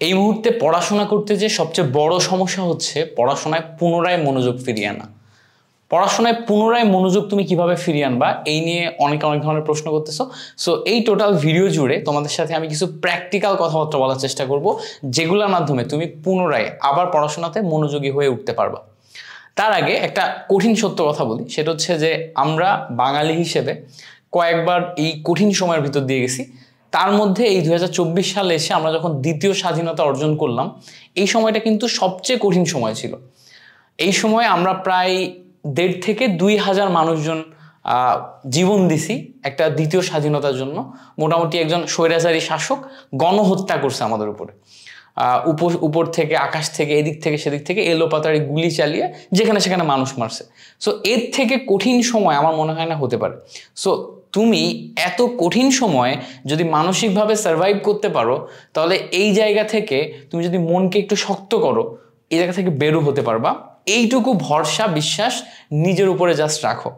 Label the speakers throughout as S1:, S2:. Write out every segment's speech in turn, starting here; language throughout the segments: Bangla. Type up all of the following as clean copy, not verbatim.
S1: এই মুহূর্তে পড়াশোনা করতে যে সবচেয়ে বড় সমস্যা হচ্ছে পড়াশোনায় পুনরায় মনোযোগ ফিরিয়ে আনা। পড়াশোনায় পুনরায় মনোযোগ তুমি কিভাবে ফিরিয়ে আনবা এই নিয়ে অনেক ধরনের প্রশ্ন করতেছো। সো এই টোটাল ভিডিও জুড়ে তোমাদের সাথে আমি কিছু প্র্যাকটিক্যাল কথাবার্তা বলার চেষ্টা করব, যেগুলোর মাধ্যমে তুমি পুনরায় আবার পড়াশোনাতে মনোযোগী হয়ে উঠতে পারবা। তার আগে একটা কঠিন সত্য কথা বলি, সেটা হচ্ছে যে আমরা বাঙালি হিসেবে কয়েকবার এই কঠিন সময়ের ভিতর দিয়ে গেছি। তার মধ্যে এই 2024 সালে এসে আমরা যখন দ্বিতীয় স্বাধীনতা অর্জন করলাম, এই সময়টা কিন্তু সবচেয়ে কঠিন সময় ছিল। এই সময় আমরা প্রায় 1.5 থেকে 2,000 মানুষজন জীবন দিছি একটা দ্বিতীয় স্বাধীনতার জন্য। মোটামুটি একজন স্বৈরাচারী শাসক গণহত্যা করছে আমাদের উপরে, উপর থেকে, আকাশ থেকে, এদিক থেকে সেদিক থেকে এলোপাতাড়ি গুলি চালিয়ে যেখানে সেখানে মানুষ মারছে। সো এর থেকে কঠিন সময় আমার মনে হয় না হতে পারে। সো তুমি এত কঠিন সময়ে যদি মানসিকভাবে সার্ভাইভ করতে পারো, তাহলে এই জায়গা থেকে তুমি যদি মনকে একটু শক্ত করো, এই জায়গা থেকে বেরো হতে পারবা। এইটুকু ভরসা বিশ্বাস নিজের উপরে জাস্ট রাখো।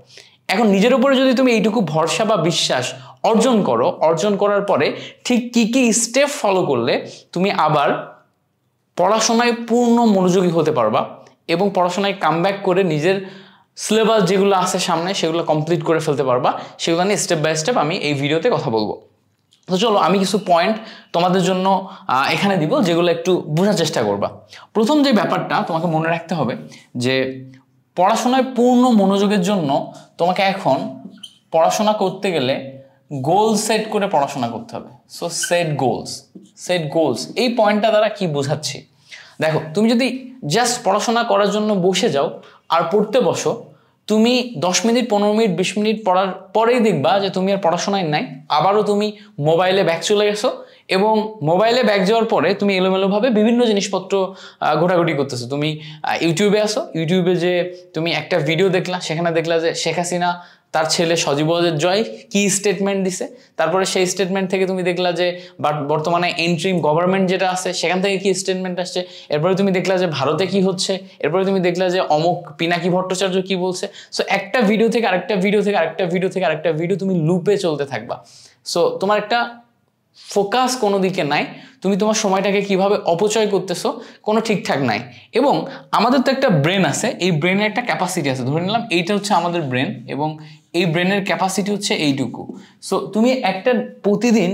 S1: এখন নিজের উপরে যদি তুমি এইটুকু ভরসা বা বিশ্বাস অর্জন করো, অর্জন করার পরে ঠিক কি কি স্টেপ ফলো করলে তুমি আবার পড়াশোনায় পূর্ণ মনোযোগী হতে পারবা এবং পড়াশোনায় কামব্যাক করে নিজের সিলেবাস যেগুলো আছে সামনে সেগুলো কমপ্লিট করে ফেলতে পারবা, সেগুলো নিয়ে স্টেপ বাই স্টেপ আমি এই ভিডিওতে কথা বলবো। তো চলো আমি কিছু পয়েন্ট তোমাদের জন্য এখানে দিব, যেগুলো একটু বোঝার চেষ্টা করবা। প্রথম যে ব্যাপারটা তোমাকে মনে রাখতে হবে যে পড়াশোনায় পূর্ণ মনোযোগের জন্য তোমাকে এখন পড়াশোনা করতে গেলে গোল সেট করে পড়াশোনা করতে হবে। So set goals. এই পয়েন্টটা দ্বারা কি বোঝাচ্ছি দেখো, তুমি যদি জাস্ট পড়াশোনা করার জন্য বসে যাও আর পড়তে বসো, তুমি 10 মিনিট 15 মিনিট 20 মিনিট পড়ার পরেই দেখবা যে তুমি আর পড়াশোনায় নাই, আবারও তুমি মোবাইলে ব্যাক চলে গেছো এবং মোবাইলে ব্যাক যাওয়ার পরে তুমি এলোমেলোভাবে বিভিন্ন জিনিসপত্র ঘোটাঘুটি করতেছো। তুমি ইউটিউবে আসো, ইউটিউবে যে তুমি একটা ভিডিও দেখলা, সেখানে দেখলা যে শেখ হাসিনা তার ছেলে সজীব জয় কি স্টেটমেন্ট দিছে, তারপরে সেই স্টেটমেন্ট থেকে তুমি দেখলা যে বর্তমানে এন্ট্রিম গভর্নমেন্ট যেটা আছে সেখান থেকে কি স্টেটমেন্ট আসছে, এরপরে তুমি দেখলা যে ভারতে কি হচ্ছে, এরপরে তুমি দেখলা যে অমুক পিনাকি ভট্টাচার্য কি বলছে। সো একটা ভিডিও থেকে আরেকটা ভিডিও থেকে আরেকটা ভিডিও থেকে আরেকটা ভিডিও তুমি লুপে চলতে থাকবা। সো তোমার একটা ফোকাস কোনো দিকে নাই, তুমি তোমার সময়টাকে কিভাবে অপচয় করতেছো কোনো ঠিকঠাক নাই। এবং আমাদের তো একটা ব্রেন আছে, এই ব্রেনের একটা ক্যাপাসিটি আছে, ধরে নিলাম এইটা হচ্ছে আমাদের ব্রেন এবং এই ব্রেনের ক্যাপাসিটি হচ্ছে এইটুকু। সো তুমি একটা প্রতিদিন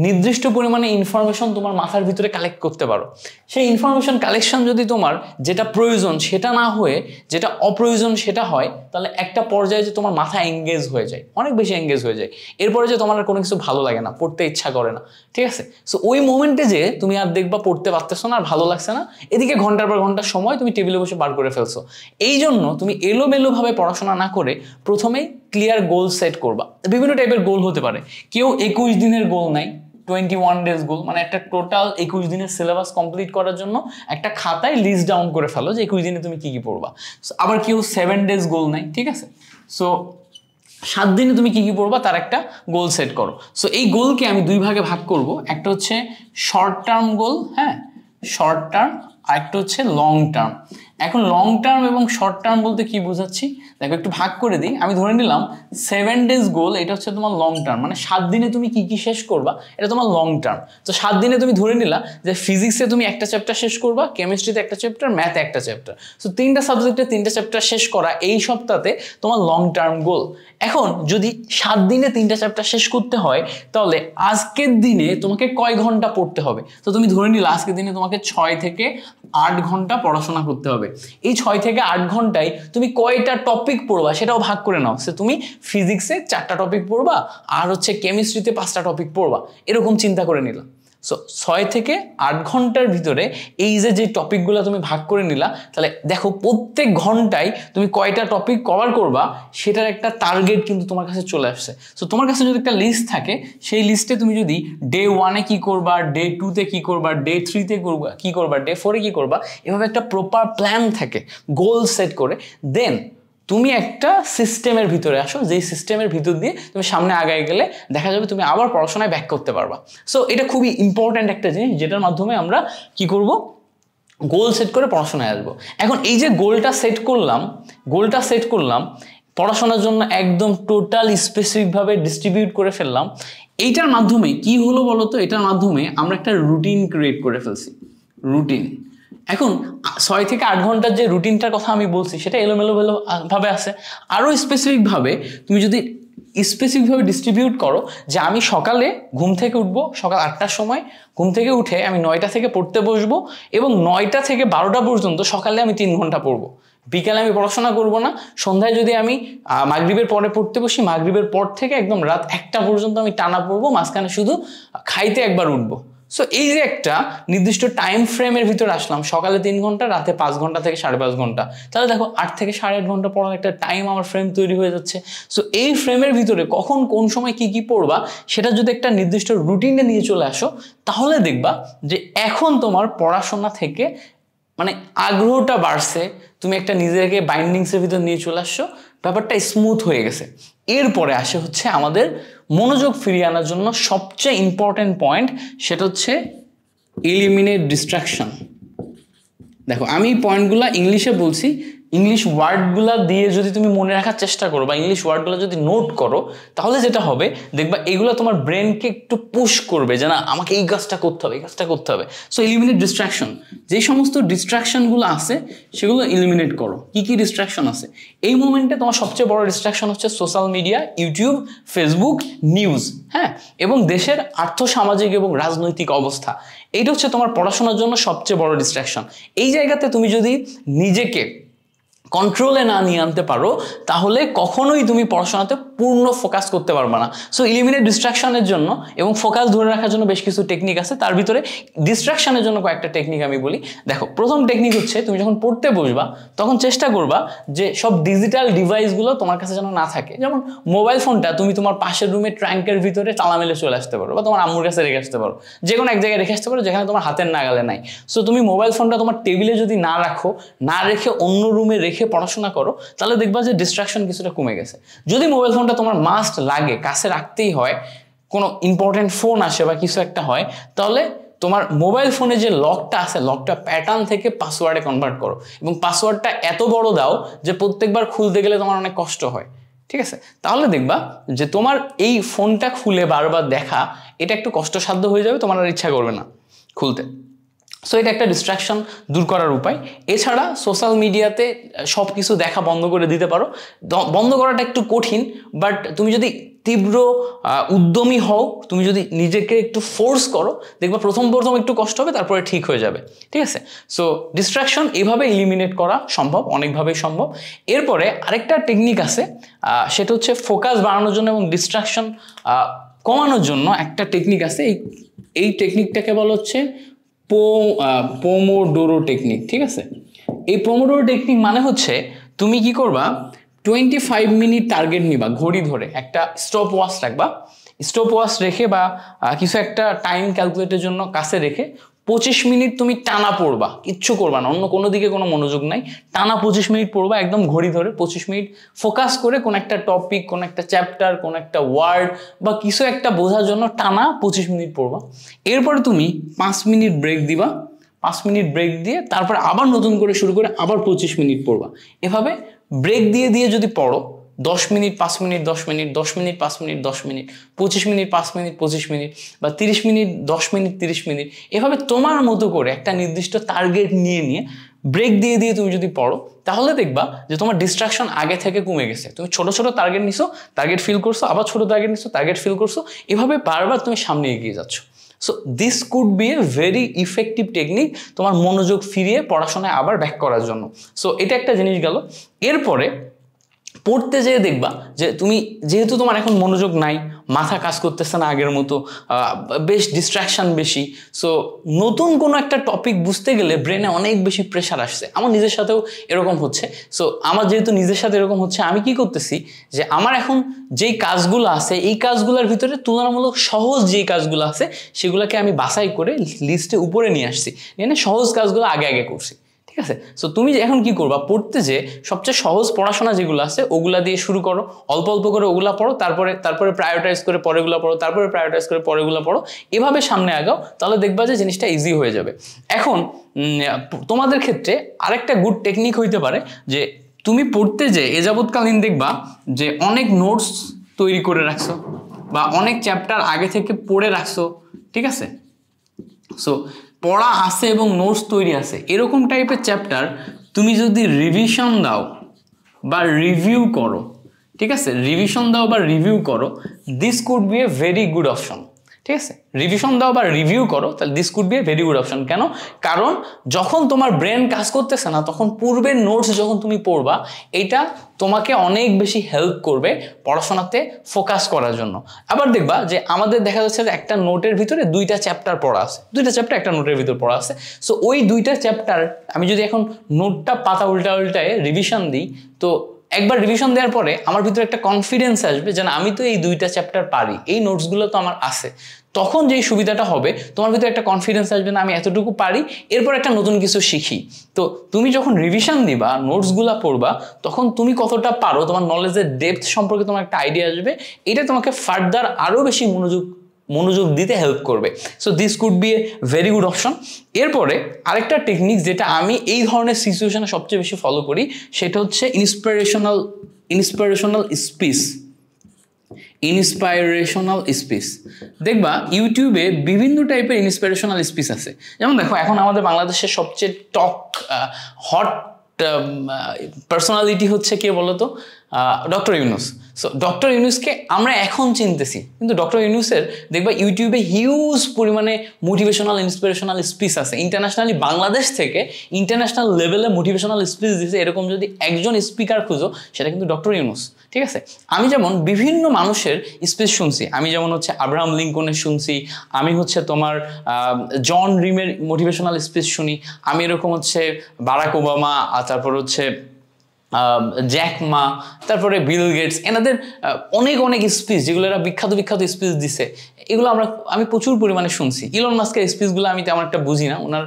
S1: নির্দিষ্ট পরিমাণে ইনফরমেশন তোমার মাথার ভিতরে কালেক্ট করতে পারো। সেই ইনফরমেশন কালেকশন যদি তোমার যেটা প্রয়োজন সেটা না হয়ে যেটা অপ্রয়োজন সেটা হয়, তাহলে একটা পর্যায়ে যে তোমার মাথা এঙ্গেজ হয়ে যায়, অনেক বেশি এঙ্গেজ হয়ে যায়, এরপরে যে তোমার আর কোনো কিছু ভালো লাগে না, পড়তে ইচ্ছা করে না, ঠিক আছে। সো ওই মোমেন্টে যে তুমি আর দেখবা পড়তে পারতেছো না, আর ভালো লাগছে না, এদিকে ঘন্টার পর ঘন্টা সময় তুমি টেবিলে বসে বার করে ফেলছো। এই জন্য তুমি এলোমেলোভাবে পড়াশোনা না করে প্রথমেই ক্লিয়ার গোল সেট করবা। বিভিন্ন টাইপের গোল হতে পারে, কেউ 21 দিনের গোল নাই, 21 ডেজ গোল, মানে একটা টোটাল 21 দিনের সিলেবাস কমপ্লিট করার জন্য একটা খাতায় লিস্ট ডাউন করে ফেলো যে 21 দিনে তুমি কি কি পড়বা। আবার কেউ 7 ডেজ গোল নাই, ঠিক আছে। সো 7 দিনে তুমি কি কি পড়বা তার একটা গোল সেট করো। সো এই গোলকে আমি 2 ভাগে ভাগ করব, একটা হচ্ছে শর্ট টার্ম গোল, হ্যাঁ শর্ট টার্ম, আর একটা হচ্ছে লং টার্ম। এখন লং টার্ম এবং শর্ট টার্ম বলতে কি বোঝাচ্ছি দেখো, একটু ভাগ করে দিই। আমি ধরে নিলাম 7 ডেজ গোল, এটা হচ্ছে তোমার লং টার্ম, মানে 7 দিনে তুমি কি কি শেষ করবা এটা তোমার লং টার্ম। তো 7 দিনে তুমি ধরে নিলা যে ফিজিক্সে তুমি একটা চ্যাপ্টার শেষ করবা, কেমিস্ট্রিতে একটা চ্যাপ্টার, ম্যাথে একটা চ্যাপ্টার। সো 3টা সাবজেক্টে 3টা চ্যাপ্টার শেষ করা এই সপ্তাহে তোমার লং টার্ম গোল। এখন যদি 7 দিনে 3টা চ্যাপ্টার শেষ করতে হয়, তাহলে আজকের দিনে তোমাকে কয় ঘন্টা পড়তে হবে। তো তুমি ধরে নিলা আজকের দিনে তোমাকে 6 থেকে 8 ঘন্টা পড়াশোনা করতে হবে। এই 6 থেকে 8 ঘন্টায় তুমি কয়টা টপিক পড়বা সেটাও ভাগ করে নাও। সে তুমি ফিজিক্সে 4টা টপিক পড়বা, আর হচ্ছে কেমিস্ট্রিতে 5টা টপিক পড়বা, এরকম চিন্তা করে নিলা। সো 6 থেকে 8 ঘন্টার ভিতরে এই যে টপিকগুলো তুমি ভাগ করে নিলা, তাহলে দেখো প্রত্যেক ঘন্টায় তুমি কয়টা টপিক কভার করবা সেটার একটা টার্গেট কিন্তু তোমার কাছে চলে আসছে। সো তোমার কাছে যদি একটা লিস্ট থাকে, সেই লিস্টে তুমি যদি ডে 1-এ কি করবা, ডে 2-তে কি করবা, ডে 3-তে কি করবা, ডে 4-এ কি করবা, এভাবে একটা প্রপার প্ল্যান থাকে, গোল সেট করে, দেন তুমি একটা সিস্টেমের ভিতরে আসো, যেই সিস্টেমের ভিতর দিয়ে তুমি সামনে আগায় গেলে দেখা যাবে তুমি আবার পড়াশোনায় ব্যাক করতে পারবা। সো এটা খুবই ইম্পর্ট্যান্ট একটা জিনিস, যেটার মাধ্যমে আমরা কি করব, গোল সেট করে পড়াশোনায় আসবো। এখন এই যে গোলটা সেট করলাম পড়াশোনার জন্য একদম টোটাল স্পেসিফিকভাবে ডিস্ট্রিবিউট করে ফেললাম। এইটার মাধ্যমে কি হলো বলতো, এটার মাধ্যমে আমরা একটা রুটিন ক্রিয়েট করে ফেলছি। রুটিন। এখন 6 থেকে 8 ঘন্টার যে রুটিনটার কথা আমি বলছি সেটা এলোমেলো ভাবে আছে। আরও স্পেসিফিকভাবে তুমি যদি স্পেসিফিকভাবে ডিস্ট্রিবিউট করো যে আমি সকালে ঘুম থেকে উঠবো সকাল 8টার সময়, ঘুম থেকে উঠে আমি 9টা থেকে পড়তে বসবো এবং 9টা থেকে 12টা পর্যন্ত সকালে আমি 3 ঘন্টা পড়বো, বিকালে আমি পড়াশোনা করব না, সন্ধ্যায় যদি আমি মাগরিবের পরে পড়তে বসি মাগরিবের পর থেকে একদম রাত 1টা পর্যন্ত আমি টানা পড়বো, মাঝখানে শুধু খাইতে একবার উঠবো। সো এই যে একটা নির্দিষ্ট টাইম ফ্রেমের ভিতরে আসলাম, সকালে 3 ঘন্টা, রাতে 5 ঘন্টা থেকে 5.5 ঘন্টা, তাহলে দেখো 8 থেকে 8.5 ঘন্টা পড়ার একটা টাইম আমার ফ্রেম তৈরি হয়ে যাচ্ছে। সো এই ফ্রেমের ভিতরে কখন কোন সময় কি কি পড়বা সেটা যদি একটা নির্দিষ্ট রুটিনে নিয়ে চলে আসো তাহলে দেখবা যে এখন তোমার পড়াশোনা থেকে মানে আগ্রহটা বাড়ছে, তুমি একটা নিজেকে বাইন্ডিংসের ভিতর নিয়ে চলে আসছো, ব্যাপারটা স্মুথ হয়ে গেছে। এরপরে আসে হচ্ছে আমাদের মনোযোগ ফিরিয়ে আনার জন্য সবচেয়ে ইম্পর্টেন্ট পয়েন্ট, সেটা হচ্ছে এলিমিনেট ডিস্ট্রাকশন। দেখো আমি পয়েন্টগুলা ইংলিশে বলছি, ইংলিশ ওয়ার্ডগুলা দিয়ে যদি তুমি মনে রাখার চেষ্টা করো বা ইংলিশ ওয়ার্ডগুলো যদি নোট করো তাহলে যেটা হবে দেখবা এগুলো তোমার ব্রেনকে একটু পুশ করবে যে না আমাকে এই কাজটা করতে হবে, এই কাজটা করতে হবে। সো এলিমিনেট ডিস্ট্রাকশন, যে সমস্ত ডিস্ট্রাকশনগুলো আছে সেগুলো এলিমিনেট করো। কি কি ডিস্ট্রাকশন আছে এই মোমেন্টে? তোমার সবচেয়ে বড় ডিস্ট্রাকশন হচ্ছে social media, YouTube, Facebook, news, হ্যাঁ, এবং দেশের আর্থসামাজিক এবং রাজনৈতিক অবস্থা। এইটা হচ্ছে তোমার পড়াশোনার জন্য সবচেয়ে বড় ডিস্ট্রাকশন। এই জায়গাতে তুমি যদি নিজেকে কন্ট্রোলে না নিয়ে আনতে পারো তাহলে কখনোই তুমি পড়াশোনাতে পূর্ণ ফোকাস করতে পারবে না। সো এলিমিনেট ডিস্ট্রাকশনের জন্য এবং ফোকাস ধরে রাখার জন্য বেশ কিছু টেকনিক আছে, তার ভিতরে ডিস্ট্রাকশনের জন্য কয়েকটা টেকনিক আমি বলি। দেখো প্রথম টেকনিক হচ্ছে তুমি যখন পড়তে বসবা তখন চেষ্টা করবা যে সব ডিজিটাল ডিভাইসগুলো তোমার কাছে যেন না থাকে। যেমন মোবাইল ফোনটা তুমি তোমার পাশের রুমে ট্র্যাঙ্কের ভিতরে তালা মেলে চলে আসতে পারো বা তোমার আম্মুর কাছে রেখে আসতে পারো, যে কোনো এক জায়গায় রেখে আসতে পারো যেখানে তোমার হাতের নাগালে নাই। সো তুমি মোবাইল ফোনটা তোমার টেবিলে যদি না রাখো, না রেখে অন্য রুমে রেখে পড়াশোনা করো তাহলে দেখবা যে ডিস্ট্রাকশন কিছুটা কমে গেছে। যদি মোবাইল ফোনটা তোমার মাস্ট লাগে, কাছে রাখতেই হয়, কোনো ইম্পর্টেন্ট ফোন আসে বা কিছু একটা হয়, তাহলে তোমার মোবাইল ফোনে যে লকটা আছে লকটা প্যাটার্ন থেকে পাসওয়ার্ডে কনভার্ট করো এবং পাসওয়ার্ডটা এত বড় দাও যে প্রত্যেকবার খুলতে গেলে তোমার অনেক কষ্ট হয়। ঠিক আছে, তাহলে দেখবা যে তোমার এই ফোনটা খুলে বারবার দেখা এটা একটু কষ্টসাধ্য হয়ে যাবে, তোমার আর ইচ্ছা করবে না খুলতে। সো এটা একটা ডিস্ট্রাকশন দূর করার উপায়। এছাড়া সোশ্যাল মিডিয়াতে সব কিছু দেখা বন্ধ করে দিতে পারো। বন্ধ করাটা একটু কঠিন, বাট তুমি যদি তীব্র উদ্যমী হও, তুমি যদি নিজেকে একটু ফোর্স করো দেখবা প্রথম একটু কষ্ট হবে, তারপরে ঠিক হয়ে যাবে। ঠিক আছে, সো ডিস্ট্রাকশন এইভাবে এলিমিনেট করা সম্ভব, অনেকভাবেই সম্ভব। এরপরে আরেকটা টেকনিক আছে, সেটা হচ্ছে ফোকাস বাড়ানোর জন্য এবং ডিস্ট্রাকশন কমানোর জন্য একটা টেকনিক আছে। এই টেকনিকটাকে বলা হচ্ছে পোমোডোরো টেকনিক। ঠিক আছে, এই পোমোডোরো টেকনিক মানে হচ্ছে তুমি কি করবা 25 মিনিট টার্গেট নিবা, ঘড়ি ধরে একটা স্টপ ওয়াচ রাখবা, স্টপ ওয়াচ রেখে বা কিছু একটা টাইম ক্যালকুলেটের জন্য কাছে রেখে 25 মিনিট তুমি টানা পড়বা, কিচ্ছু করবা না, অন্য কোনো দিকে কোনো মনোযোগ নাই, টানা 25 মিনিট পড়বা একদম ঘড়ি ধরে 25 মিনিট ফোকাস করে কোন একটা টপিক, কোন একটা চ্যাপ্টার, কোন একটা ওয়ার্ড বা কিছু একটা বোঝার জন্য টানা 25 মিনিট পড়বা। এরপরে তুমি 5 মিনিট ব্রেক দিবা, 5 মিনিট ব্রেক দিয়ে তারপর আবার নতুন করে শুরু করে আবার 25 মিনিট পড়বা। এভাবে ব্রেক দিয়ে দিয়ে যদি পড়ো 10 minute 5 minute 10 minute 10 minute 5 minute 10 minute 25 minute 5 minute 25 minute বা 30 মিনিট 10 মিনিট 30 মিনিট, এভাবে তোমার মতো করে একটা নির্দিষ্ট টার্গেট নিয়ে নিয়ে ব্রেক দিয়ে দিয়ে তুমি যদি পড়ো তাহলে দেখবা যে তোমার ডিস্ট্রাকশন আগে থেকে কমে গেছে। তুমি ছোট ছোট টার্গেট নিছো, টার্গেট ফিল করছো, আবার ছোট টার্গেট নিছো, টার্গেট ফিল করছো, এভাবে বারবার তুমি সামনে এগিয়ে যাচ্ছ। So this could B a very effective technique তোমার মনোযোগ ফিরিয়ে পড়াশোনায় আবার ব্যাক করার জন্য। সো এটা একটা জিনিস গেল। এরপরে পড়তে যেয়ে দেখবা যে তুমি যেহেতু তোমার এখন মনোযোগ নাই, মাথা কাজ করতেছে না আগের মতো, বেশ ডিস্ট্রাকশন বেশি, সো নতুন কোনো একটা টপিক বুঝতে গেলে ব্রেনে অনেক বেশি প্রেশার আসছে। আমার নিজের সাথেও এরকম হচ্ছে। সো আমার যেহেতু নিজের সাথে এরকম হচ্ছে, আমি কি করতেছি যে আমার এখন যেই কাজগুলো আছে এই কাজগুলোর ভিতরে তুলনামূলক সহজ যেই কাজগুলো আছে সেগুলোকে আমি বাছাই করে লিস্টে উপরে নিয়ে আসছি, মানে সহজ কাজগুলো আগে আগে করছি। ঠিক আছে, সো তুমি এখন কি করবা, পড়তে যে সবচেয়ে সহজ পড়াশোনা যেগুলো আছে ওগুলা দিয়ে শুরু করো, অল্প অল্প করে ওগুলা পড়ো, তারপরে প্রায়োরিটাইজ করে পরেগুলো পড়ো, তারপরে প্রায়োরিটাইজ করে পরেগুলো পড়ো, এভাবে সামনে আগাও, তাহলে দেখবা যে জিনিসটা ইজি হয়ে যাবে। এখন তোমাদের ক্ষেত্রে আরেকটা গুড টেকনিক হইতে পারে যে তুমি পড়তে যে এ যাবৎকালীন দেখবা যে অনেক নোটস তৈরি করে রাখছো বা অনেক চ্যাপ্টার আগে থেকে পড়ে রাখছো। ঠিক আছে, সো পড়া আছে এবং নোটস তৈরি আছে এরকম টাইপের চ্যাপ্টার তুমি যদি রিভিশন দাও বা রিভিউ করো, ঠিক আছে, রিভিশন দাও বা রিভিউ করো, this could B a very good option. ঠিক আছে, রিভিশন দাও বা রিভিউ করো, তাহলে this could B a very good option. কেন? কারণ যখন তোমার ব্রেন কাজ করতেছে না তখন পূর্বের নোটস যখন তুমি পড়বা এটা তোমাকে অনেক বেশি হেল্প করবে পড়াশোনাতে ফোকাস করার জন্য। আবার দেখবা যে আমাদের দেখা যাচ্ছে যে একটা নোটের ভিতরে 2টা চ্যাপ্টার পড়া আছে, 2টা চ্যাপ্টার একটা নোটের ভিতর পড়া আছে। সো ওই 2টা চ্যাপ্টার আমি যদি এখন নোটটা পাতা উল্টায় রিভিশন দিই, তো একবার রিভিশন দেওয়ার পরে আমার ভিতরে একটা কনফিডেন্স আসবে যে না আমি তো এই 2টা চ্যাপ্টার পারি, এই নোটসগুলো তো আমার আছে। তখন যেই সুবিধাটা হবে তোমার ভিতরে একটা কনফিডেন্স আসবে না আমি এতটুকু পারি, এরপর একটা নতুন কিছু শিখি। তো তুমি যখন রিভিশন দিবা, নোটসগুলো পড়বা, তখন তুমি কতটা পারো, তোমার নলেজের ডেপথ সম্পর্কে তোমার একটা আইডিয়া আসবে। এটা তোমাকে ফার্দার আরও বেশি মনোযোগ দিতে হেল্প করবে। So this could B a very good option. এরপরে আরেকটা টেকনিক যেটা আমি এই ধরনের সিচুয়েশনে সবচেয়ে বেশি ফলো করি সেটা হচ্ছে ইন্সপিরেশনাল স্পিচ। দেখবা ইউটিউবে বিভিন্ন টাইপের ইন্সপিরেশনাল স্পিচ আছে। যেমন দেখো এখন আমাদের বাংলাদেশের সবচেয়ে হট পার্সোনালিটি হচ্ছে কে বলতো? ডক্টর ইউনূস। সো ডক্টর ইউনূসকে আমরা এখন চিনতেছি, কিন্তু ডক্টর ইউনূসের দেখবা ইউটিউবে হিউজ পরিমাণে মোটিভেশনাল ইন্সপিরেশনাল স্পিচ আছে। ইন্টারন্যাশনালি বাংলাদেশ থেকে ইন্টারন্যাশনাল লেভেলে মোটিভেশনাল স্পিচ দিচ্ছে এরকম যদি একজন স্পিকার খুঁজো সেটা কিন্তু ডক্টর ইউনূস। ঠিক আছে, আমি যেমন বিভিন্ন মানুষের স্পিচ শুনছি, আমি যেমন হচ্ছে আব্রাহাম লিঙ্কনের শুনছি, আমি হচ্ছে তোমার জন রিমের মোটিভেশনাল স্পিচ শুনি, আমি এরকম হচ্ছে বারাক ওবামা, তারপর হচ্ছে জ্যাক মা, তারপরে বিল গেটস, এনাদের অনেক স্পিচ যেগুলো এরা বিখ্যাত স্পিচ দিছে, এগুলো আমি প্রচুর পরিমাণে শুনছি। ইলন মাস্কের স্পিচগুলো আমি তেমন একটা বুঝি না, ওনার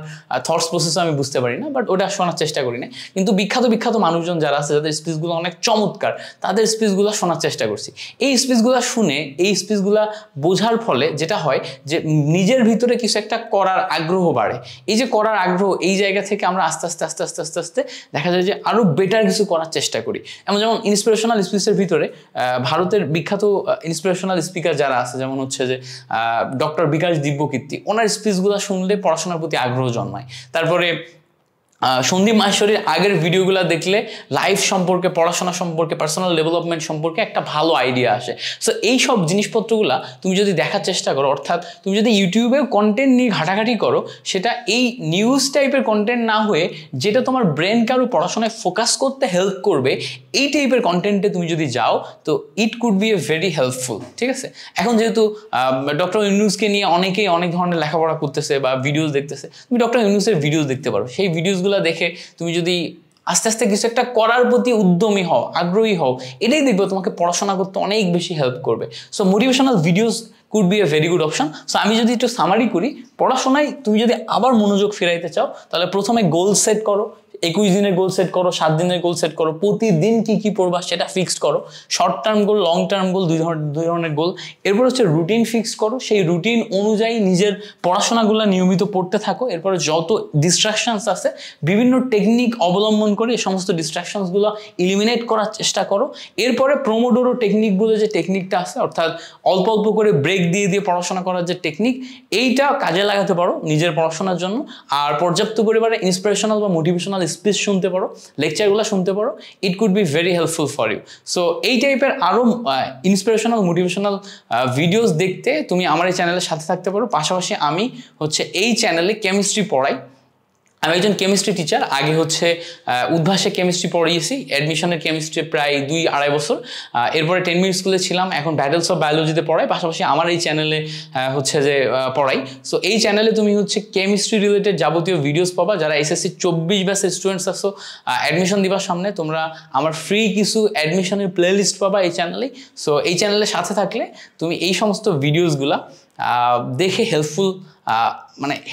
S1: থটস প্রসেসও আমি বুঝতে পারি না, বাট ওটা শোনার চেষ্টা করি না। কিন্তু বিখ্যাত মানুষজন যারা আছে যাদের স্পিচগুলো অনেক চমৎকার, তাদের স্পিচগুলো শোনার চেষ্টা করছি। এই স্পিচগুলো শুনে, এই স্পিচগুলো বোঝার ফলে যেটা হয় যে নিজের ভিতরে কিছু একটা করার আগ্রহ বাড়ে। এই যে করার আগ্রহ, এই জায়গা থেকে আমরা আস্তে আস্তে দেখা যায় যে আরো বেটার কিছু করার চেষ্টা করি। যেমন ইন্সপিরেশনাল স্পিচের ভিতরে ভারতের বিখ্যাত ইন্সপিরেশনাল স্পিকার যারা আছে, যেমন হচ্ছে যে ডক্টর বিকাশ দিব্যকীর্তি, ওনার স্পিচগুলো শুনলে পড়াশোনার প্রতি আগ্রহ জন্মায়। তারপরে সন্দীপ মাহেশ্বরীর আগের ভিডিওগুলো দেখলে লাইফ সম্পর্কে, পড়াশোনা সম্পর্কে, পার্সোনাল ডেভেলপমেন্ট সম্পর্কে একটা ভালো আইডিয়া আসে। সো এই সব জিনিসপত্রগুলো তুমি যদি দেখার চেষ্টা করো, অর্থাৎ তুমি যদি ইউটিউবে কন্টেন্ট নিয়ে ঘাটাঘাটি করো, সেটা এই নিউজ টাইপের কন্টেন্ট না হয়ে যেটা তোমার ব্রেনকে আরও পড়াশোনায় ফোকাস করতে হেল্প করবে, এই টাইপের কন্টেন্টে তুমি যদি যাও, তো ইট could B a very helpful. ঠিক আছে, এখন যেহেতু ডক্টর ইউনূসকে নিয়ে অনেকেই অনেক ধরনের লেখাপড়া করতেছে বা ভিডিওস দেখতেছে, তুমি ডক্টর ইউনূসের ভিডিওস দেখতে পারো। সেই ভিডিওসগুলো দেখে তুমি যদি আস্তে আস্তে কিছু একটা করার প্রতি উদ্যমী হও, আগ্রহী হও, এটাই দেখবে তোমাকে পড়াশোনা করতে অনেক বেশি হেল্প করবে। So motivational videos could B a very good option. So আমি যদি একটু সামারি করি, পড়াশোনায় তুমি যদি আবার মনোযোগ ফেরাইতে চাও, তাহলে প্রথমে গোল সেট করো, 21 দিনের গোল সেট করো, 7 দিনের গোল সেট করো, প্রতিদিন কি পড়বা সেটা ফিক্সড করো। Short term goal, long term goal, দুই ধরনের গোল। এরপর হচ্ছে রুটিন ফিক্স করো, সেই রুটিন অনুযায়ী নিজের পড়াশোনাগুলো নিয়মিত পড়তে থাকো। এরপরে যত ডিস্ট্রাকশনস আছে, বিভিন্ন টেকনিক অবলম্বন করে এই সমস্ত ডিস্ট্রাকশনসগুলো ইলিমিনেট করার চেষ্টা করো। এরপরে প্রোমোডোরো টেকনিক বলে যে টেকনিকটা আছে, অর্থাৎ অল্প করে ব্রেক দিয়ে পড়াশোনা করার যে টেকনিক, এইটা কাজে লাগাতে পারো নিজের পড়াশোনার জন্য। আর পর্যাপ্ত পরিমাণে ইন্সপিরেশনাল বা মোটিভেশনাল স্পিচ শুনতে পারো, লেকচারগুলো শুনতে পারো, it could be very helpful for you. So এই টাইপের আরও ইন্সপিরেশনাল মোটিভেশনাল ভিডিওস দেখতে তুমি আমার এই চ্যানেলের সাথে থাকতে পারো। পাশাপাশি আমি হচ্ছে এই চ্যানেলে কেমিস্ট্রি পড়াই। আমি একজন কেমিস্ট্রি টিচার, আগে হচ্ছে উদ্ভাসে কেমিস্ট্রি পড়িয়েছি, অ্যাডমিশনের কেমিস্ট্রি প্রায় 2-2.5 বছর। এরপরে 10 মিনিট স্কুলে ছিলাম, এখন ব্যাটেলস অফ বায়োলজিতে পড়াই। পাশাপাশি আমার এই চ্যানেলে হচ্ছে যে পড়াই। সো এই চ্যানেলে তুমি হচ্ছে কেমিস্ট্রি রিলেটেড যাবতীয় ভিডিওস পাবা। যারা এসএসসি 24 ব্যাচের স্টুডেন্টস আছো, অ্যাডমিশন দিবার সামনে তোমরা আমার ফ্রি কিছু অ্যাডমিশনের প্লেলিস্ট পাবা এই চ্যানেলে। সো এই চ্যানেলের সাথে থাকলে তুমি এই সমস্ত ভিডিওসগুলা দেখে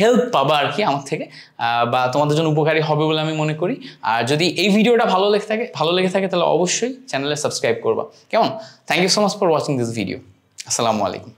S1: হেল্প পাবা আর কি আমার থেকে, বা তোমাদের জন্য উপকারী হবে বলে আমি মনে করি। আর যদি এই ভিডিওটা ভালো লেগে থাকে তাহলে অবশ্যই চ্যানেলে সাবস্ক্রাইব করবা। কেমন? Thank you so much for watching this video. আসসালামু আলাইকুম।